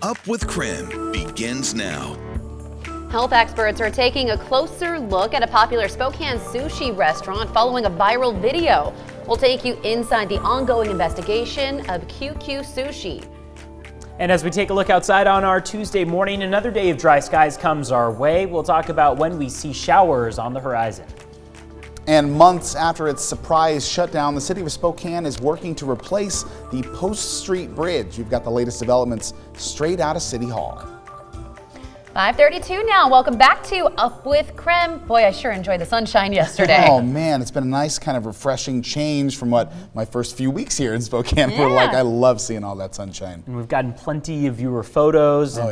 Up with KREM begins now. Health experts are taking a closer look at a popular Spokane sushi restaurant following a viral video. We'll take you inside the ongoing investigation of QQ Sushi. And as we take a look outside on our Tuesday morning, another day of dry skies comes our way. We'll talk about when we see showers on the horizon. And months after its surprise shutdown, the city of Spokane is working to replace the Post Street Bridge. You've got the latest developments straight out of City Hall. 5:32 now. Welcome back to Up with KREM. Boy, I sure enjoyed the sunshine yesterday. Oh man, it's been a nice kind of refreshing change from what my first few weeks here in Spokane were like. I love seeing all that sunshine. And we've gotten plenty of viewer photos and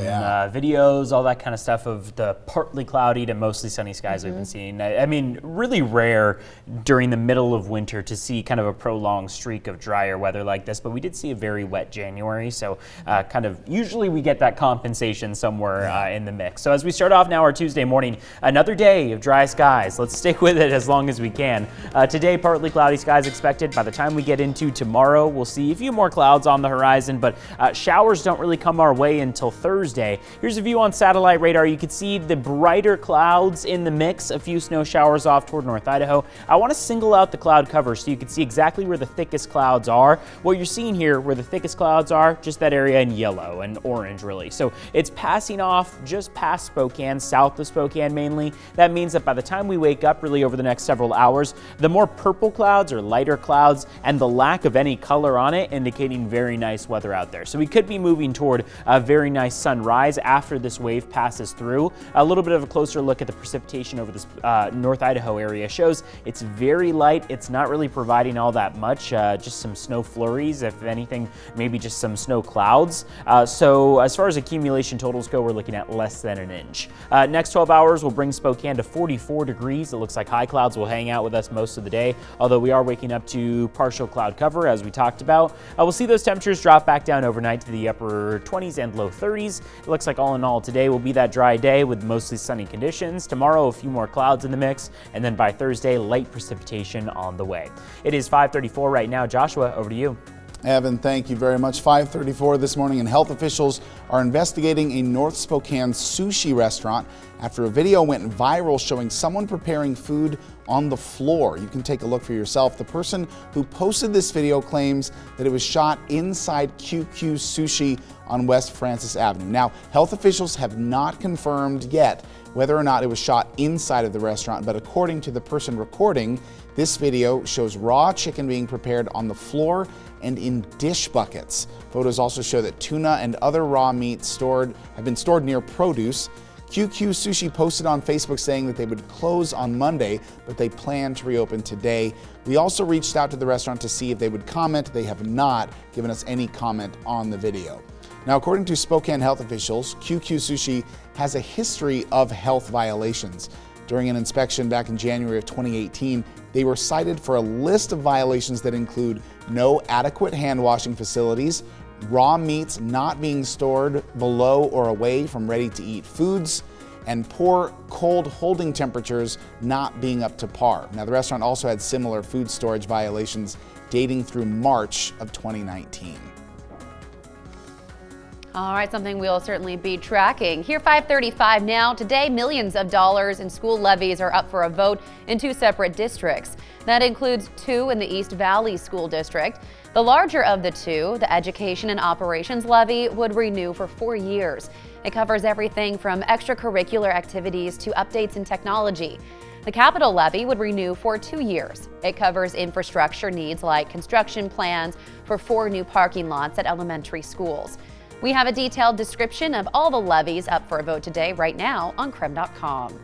videos, all that kind of stuff of the partly cloudy to mostly sunny skies we've been seeing. I mean, really rare during the middle of winter to see kind of a prolonged streak of drier weather like this, but we did see a very wet January, so kind of usually we get that compensation somewhere in the mix. So as we start off now our Tuesday morning, another day of dry skies. Let's stick with it as long as we can. Today, partly cloudy skies expected. By the time we get into tomorrow, we'll see a few more clouds on the horizon, but showers don't really come our way until Thursday. Here's a view on satellite radar. You can see the brighter clouds in the mix, a few snow showers off toward North Idaho. I want to single out the cloud cover so you can see exactly where the thickest clouds are. What you're seeing here, where the thickest clouds are, just that area in yellow and orange really. So it's passing off just past Spokane, south of Spokane mainly. That means that by the time we wake up really over the next several hours, the more purple clouds or lighter clouds and the lack of any color on it indicating very nice weather out there. So we could be moving toward a very nice sunrise after this wave passes through. A little bit of a closer look at the precipitation over this North Idaho area shows it's very light. It's not really providing all that much, just some snow flurries, if anything, maybe just some snow clouds. So as far as accumulation totals go, we're looking at less than an inch. Next 12 hours will bring Spokane to 44 degrees. It looks like high clouds will hang out with us most of the day, although we are waking up to partial cloud cover as we talked about. We'll see those temperatures drop back down overnight to the upper 20s and low 30s. It looks like all in all today will be that dry day with mostly sunny conditions. Tomorrow a few more clouds in the mix, and then by Thursday light precipitation on the way. It is 5:34 right now. Joshua, over to you. Evan, thank you very much. 5:34 this morning, and health officials are investigating a North Spokane sushi restaurant after a video went viral showing someone preparing food on the floor. You can take a look for yourself. The person who posted this video claims that it was shot inside QQ Sushi on West Francis Avenue. Now, health officials have not confirmed yet whether or not it was shot inside of the restaurant, but according to the person recording, this video shows raw chicken being prepared on the floor and in dish buckets. Photos also show that tuna and other raw meat have been stored near produce. QQ Sushi posted on Facebook saying that they would close on Monday, but they plan to reopen today. We also reached out to the restaurant to see if they would comment. They have not given us any comment on the video. Now, according to Spokane health officials, QQ Sushi has a history of health violations. During an inspection back in January of 2018, they were cited for a list of violations that include no adequate hand washing facilities, raw meats not being stored below or away from ready-to-eat foods, and poor cold holding temperatures not being up to par. Now, the restaurant also had similar food storage violations dating through March of 2019. All right, something we'll certainly be tracking. Here, 5:35 now. Today, millions of dollars in school levies are up for a vote in two separate districts. That includes two in the East Valley School District. The larger of the two, the Education and Operations levy, would renew for 4 years. It covers everything from extracurricular activities to updates in technology. The capital levy would renew for 2 years. It covers infrastructure needs like construction plans for 4 new parking lots at elementary schools. We have a detailed description of all the levies up for a vote today right now on KREM.com.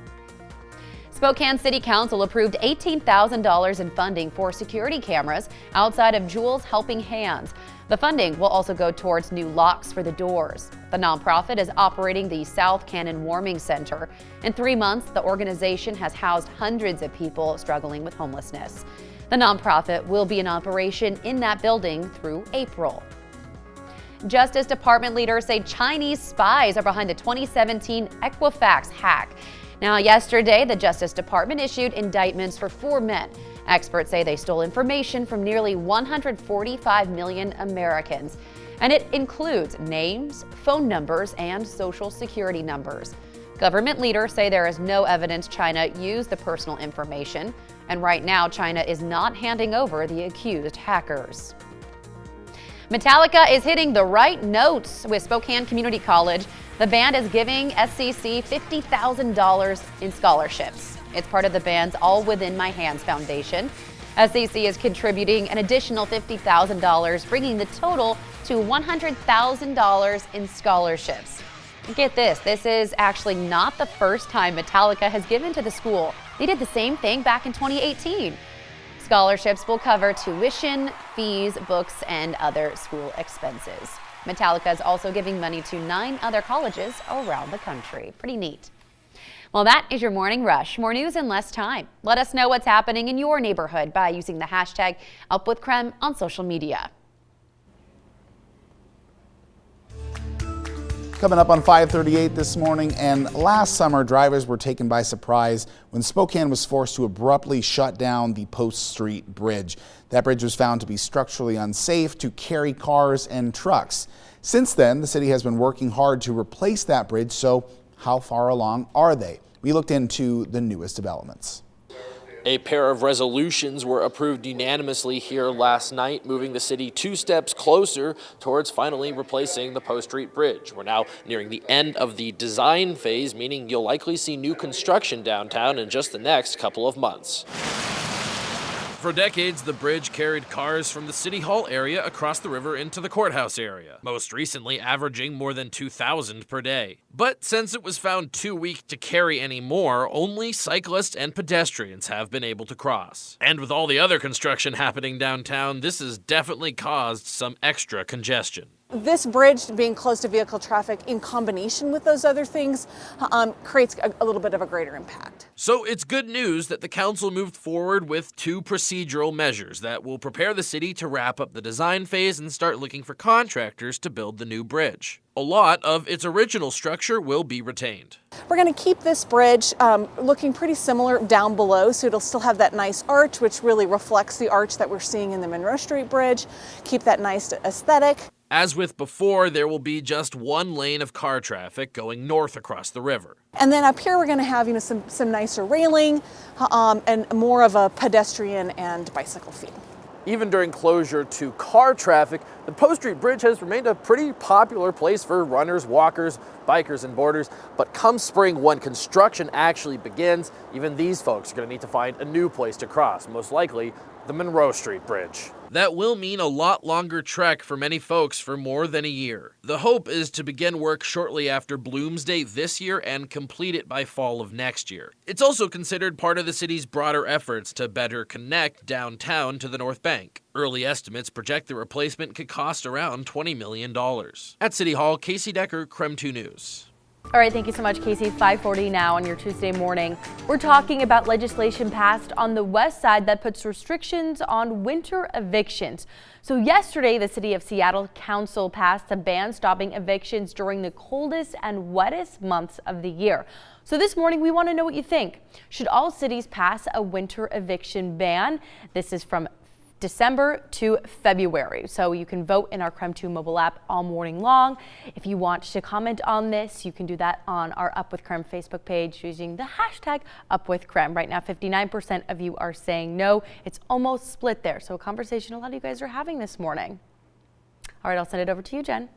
Spokane City Council approved $18,000 in funding for security cameras outside of Jules Helping Hands. The funding will also go towards new locks for the doors. The nonprofit is operating the South Cannon Warming Center. In 3 months, the organization has housed hundreds of people struggling with homelessness. The nonprofit will be in operation in that building through April. Justice Department leaders say Chinese spies are behind the 2017 Equifax hack. Now, yesterday, the Justice Department issued indictments for 4 men. Experts say they stole information from nearly 145 million Americans. and it includes names, phone numbers, and social security numbers. Government leaders say there is no evidence China used the personal information, and right now China is not handing over the accused hackers. Metallica is hitting the right notes with Spokane Community College. The band is giving SCC $50,000 in scholarships. It's part of the band's All Within My Hands Foundation. SCC is contributing an additional $50,000, bringing the total to $100,000 in scholarships. Get this, this is actually not the first time Metallica has given to the school. They did the same thing back in 2018. Scholarships will cover tuition, fees, books, and other school expenses. Metallica is also giving money to 9 other colleges around the country. Pretty neat. Well, that is your Morning Rush. More news in less time. Let us know what's happening in your neighborhood by using the hashtag UpWithKREM on social media. Coming up on 5:38 this morning, and last summer drivers were taken by surprise when Spokane was forced to abruptly shut down the Post Street Bridge. That bridge was found to be structurally unsafe to carry cars and trucks. Since then, the city has been working hard to replace that bridge, so how far along are they? We looked into the newest developments. A pair of resolutions were approved unanimously here last night, moving the city 2 steps closer towards finally replacing the Post Street Bridge. We're now nearing the end of the design phase, meaning you'll likely see new construction downtown in just the next couple of months. For decades, the bridge carried cars from the City Hall area across the river into the courthouse area, most recently averaging more than 2,000 per day. But since it was found too weak to carry any more, only cyclists and pedestrians have been able to cross. And with all the other construction happening downtown, this has definitely caused some extra congestion. This bridge being close to vehicle traffic in combination with those other things creates a little bit of a greater impact. So it's good news that the council moved forward with 2 procedural measures that will prepare the city to wrap up the design phase and start looking for contractors to build the new bridge. A lot of its original structure will be retained. We're going to keep this bridge looking pretty similar down below, so it'll still have that nice arch, which really reflects the arch that we're seeing in the Monroe Street Bridge. Keep that nice aesthetic. As with before, there will be just 1 lane of car traffic going north across the river. And then up here we're going to have some nicer railing and more of a pedestrian and bicycle feel. Even during closure to car traffic, the Post Street Bridge has remained a pretty popular place for runners, walkers, bikers, and boarders. But come spring, when construction actually begins, even these folks are going to need to find a new place to cross, most likely the Monroe Street Bridge. That will mean a lot longer trek for many folks for more than a year. The hope is to begin work shortly after Bloomsday this year and complete it by fall of next year. It's also considered part of the city's broader efforts to better connect downtown to the North Bank. Early estimates project the replacement could cost around $20 million. At City Hall, Casey Decker, KREM 2 News. All right, thank you so much, Casey. 5:40 now on your Tuesday morning. We're talking about legislation passed on the west side that puts restrictions on winter evictions. So yesterday, the City of Seattle Council passed a ban stopping evictions during the coldest and wettest months of the year. So this morning, we want to know what you think. Should all cities pass a winter eviction ban? This is from December to February. So you can vote in our KREM 2 mobile app all morning long. If you want to comment on this, you can do that on our Up With KREM Facebook page using the hashtag UpWithKREM. Right now, 59% of you are saying no. It's almost split there. So a conversation a lot of you guys are having this morning. All right, I'll send it over to you, Jen.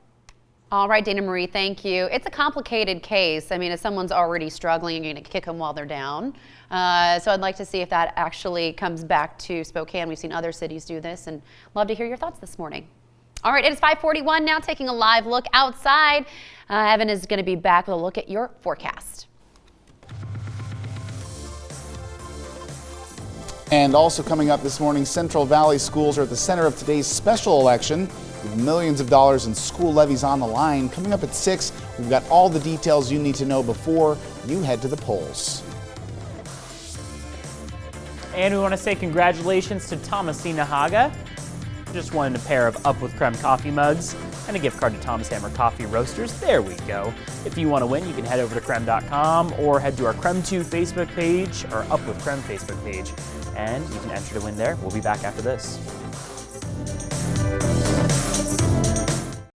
All right, Dana Marie, thank you. It's a complicated case. I mean, if someone's already struggling, you're going to kick them while they're down. So I'd like to see if that actually comes back to Spokane. We've seen other cities do this, and love to hear your thoughts this morning. All right, it is 5:41 now, taking a live look outside. Evan is going to be back with a look at your forecast. And also coming up this morning, Central Valley schools are at the center of today's special election, with millions of dollars in school levies on the line. Coming up at 6, we've got all the details you need to know before you head to the polls. And we want to say congratulations to Thomasina Haga. Just won a pair of Up With KREM coffee mugs and a gift card to Thomas Hammer Coffee Roasters. There we go. If you want to win, you can head over to KREM.com or head to our KREM 2 Facebook page or Up With KREM Facebook page, and you can enter to win there. We'll be back after this.